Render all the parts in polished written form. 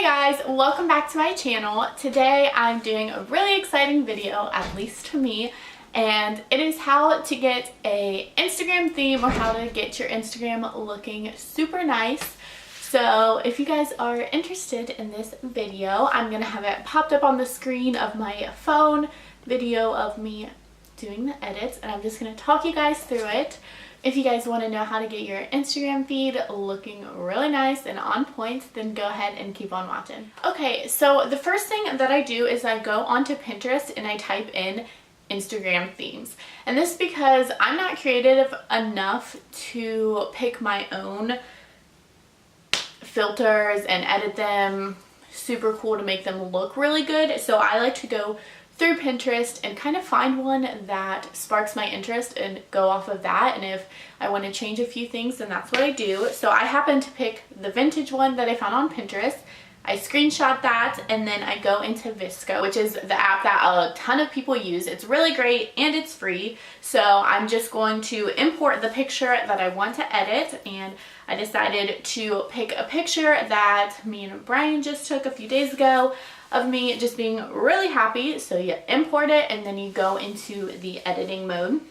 Hey guys, welcome back to my channel. Today I'm doing a really exciting video, at least to me, and it is how to get a Instagram theme or how to get your Instagram looking super nice. So if you guys are interested in this video, I'm gonna have it popped up on the screen of my phone, video of me doing the edits, and I'm just gonna talk you guys through it. If you guys want to know how to get your Instagram feed looking really nice and on point, then go ahead and keep on watching. Okay, so the first thing that I do is I go onto Pinterest and I type in Instagram themes. And this is because I'm not creative enough to pick my own filters and edit them super cool to make them look really good. So I like to go through Pinterest and kind of find one that sparks my interest and go off of that. And if I want to change a few things, then that's what I do. So I happen to pick the vintage one that I found on Pinterest. I screenshot that and then I go into VSCO, which is the app that a ton of people use. It's really great and it's free. So I'm just going to import the picture that I want to edit, and I decided to pick a picture that me and Brian just took a few days ago of me just being really happy. So you import it and then you go into the editing mode.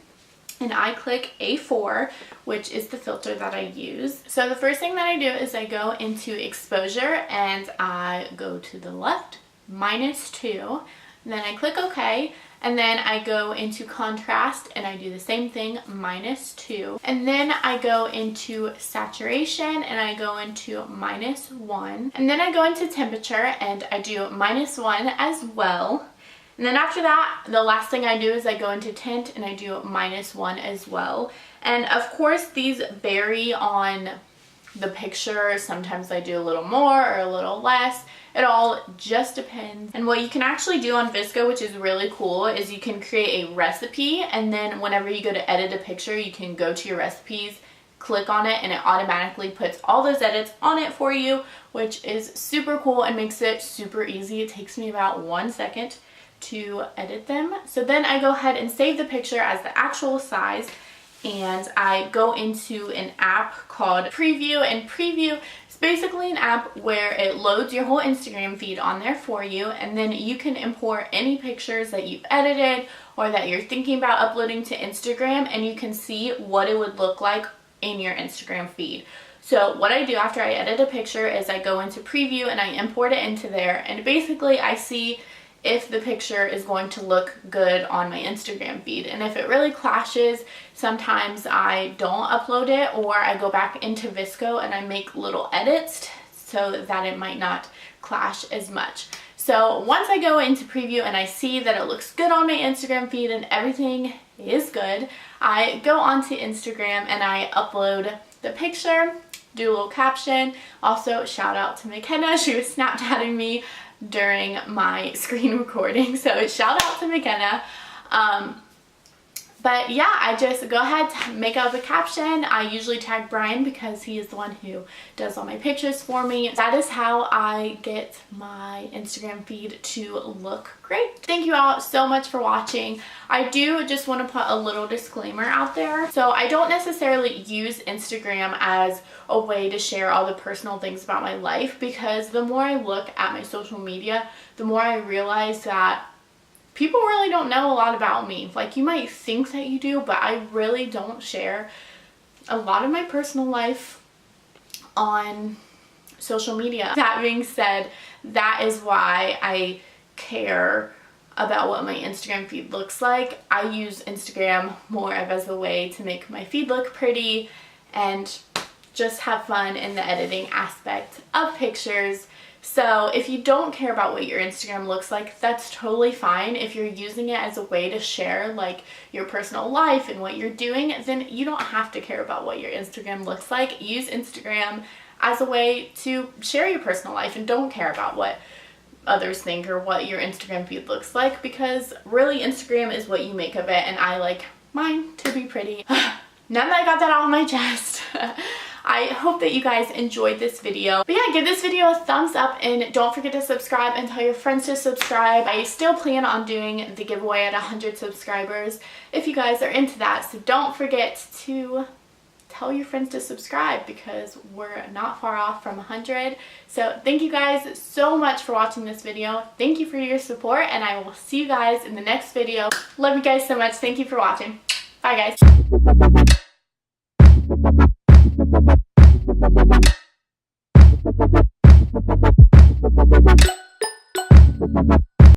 And I click A4, which is the filter that I use. So the first thing that I do is I go into exposure and I go to the left, -2. And then I click OK. And then I go into contrast and I do the same thing, -2. And then I go into saturation and I go into -1. And then I go into temperature and I do -1 as well. And then after that, the last thing I do is I go into tint and I do -1 as well. And of course these vary on the picture. Sometimes I do a little more or a little less. It all just depends. And what you can actually do on VSCO, which is really cool, is you can create a recipe, and then whenever you go to edit a picture, you can go to your recipes, click on it, and it automatically puts all those edits on it for you, which is super cool and makes it super easy. It takes me about 1 second to edit them. So then I go ahead and save the picture as the actual size, and I go into an app called Preview. And Preview is basically an app where it loads your whole Instagram feed on there for you, and then you can import any pictures that you've edited or that you're thinking about uploading to Instagram, and you can see what it would look like in your Instagram feed. So what I do after I edit a picture is I go into Preview and I import it into there, and basically I see if the picture is going to look good on my Instagram feed. And if it really clashes, sometimes I don't upload it, or I go back into VSCO and I make little edits so that it might not clash as much. So once I go into Preview and I see that it looks good on my Instagram feed and everything is good, I go onto Instagram and I upload the picture, do a little caption. Also, shout out to McKenna. She was Snapchatting me during my screen recording, so shout out to McKenna. But yeah, I just go ahead to make up a caption. I usually tag Brian because he is the one who does all my pictures for me. That is how I get my Instagram feed to look great. Thank you all so much for watching. I do just want to put a little disclaimer out there. So I don't necessarily use Instagram as a way to share all the personal things about my life, because the more I look at my social media, the more I realize that people really don't know a lot about me. Like, you might think that you do, but I really don't share a lot of my personal life on social media. That being said, that is why I care about what my Instagram feed looks like. I use Instagram more as a way to make my feed look pretty and just have fun in the editing aspect of pictures. So if you don't care about what your Instagram looks like, that's totally fine. If you're using it as a way to share like your personal life and what you're doing, then you don't have to care about what your Instagram looks like. Use Instagram as a way to share your personal life and don't care about what others think or what your Instagram feed looks like, because really Instagram is what you make of it, and I like mine to be pretty. Now that I got that off my chest, I hope that you guys enjoyed this video. But yeah, give this video a thumbs up and don't forget to subscribe and tell your friends to subscribe. I still plan on doing the giveaway at 100 subscribers if you guys are into that. So don't forget to tell your friends to subscribe because we're not far off from 100. So thank you guys so much for watching this video. Thank you for your support, and I will see you guys in the next video. Love you guys so much. Thank you for watching. Bye guys.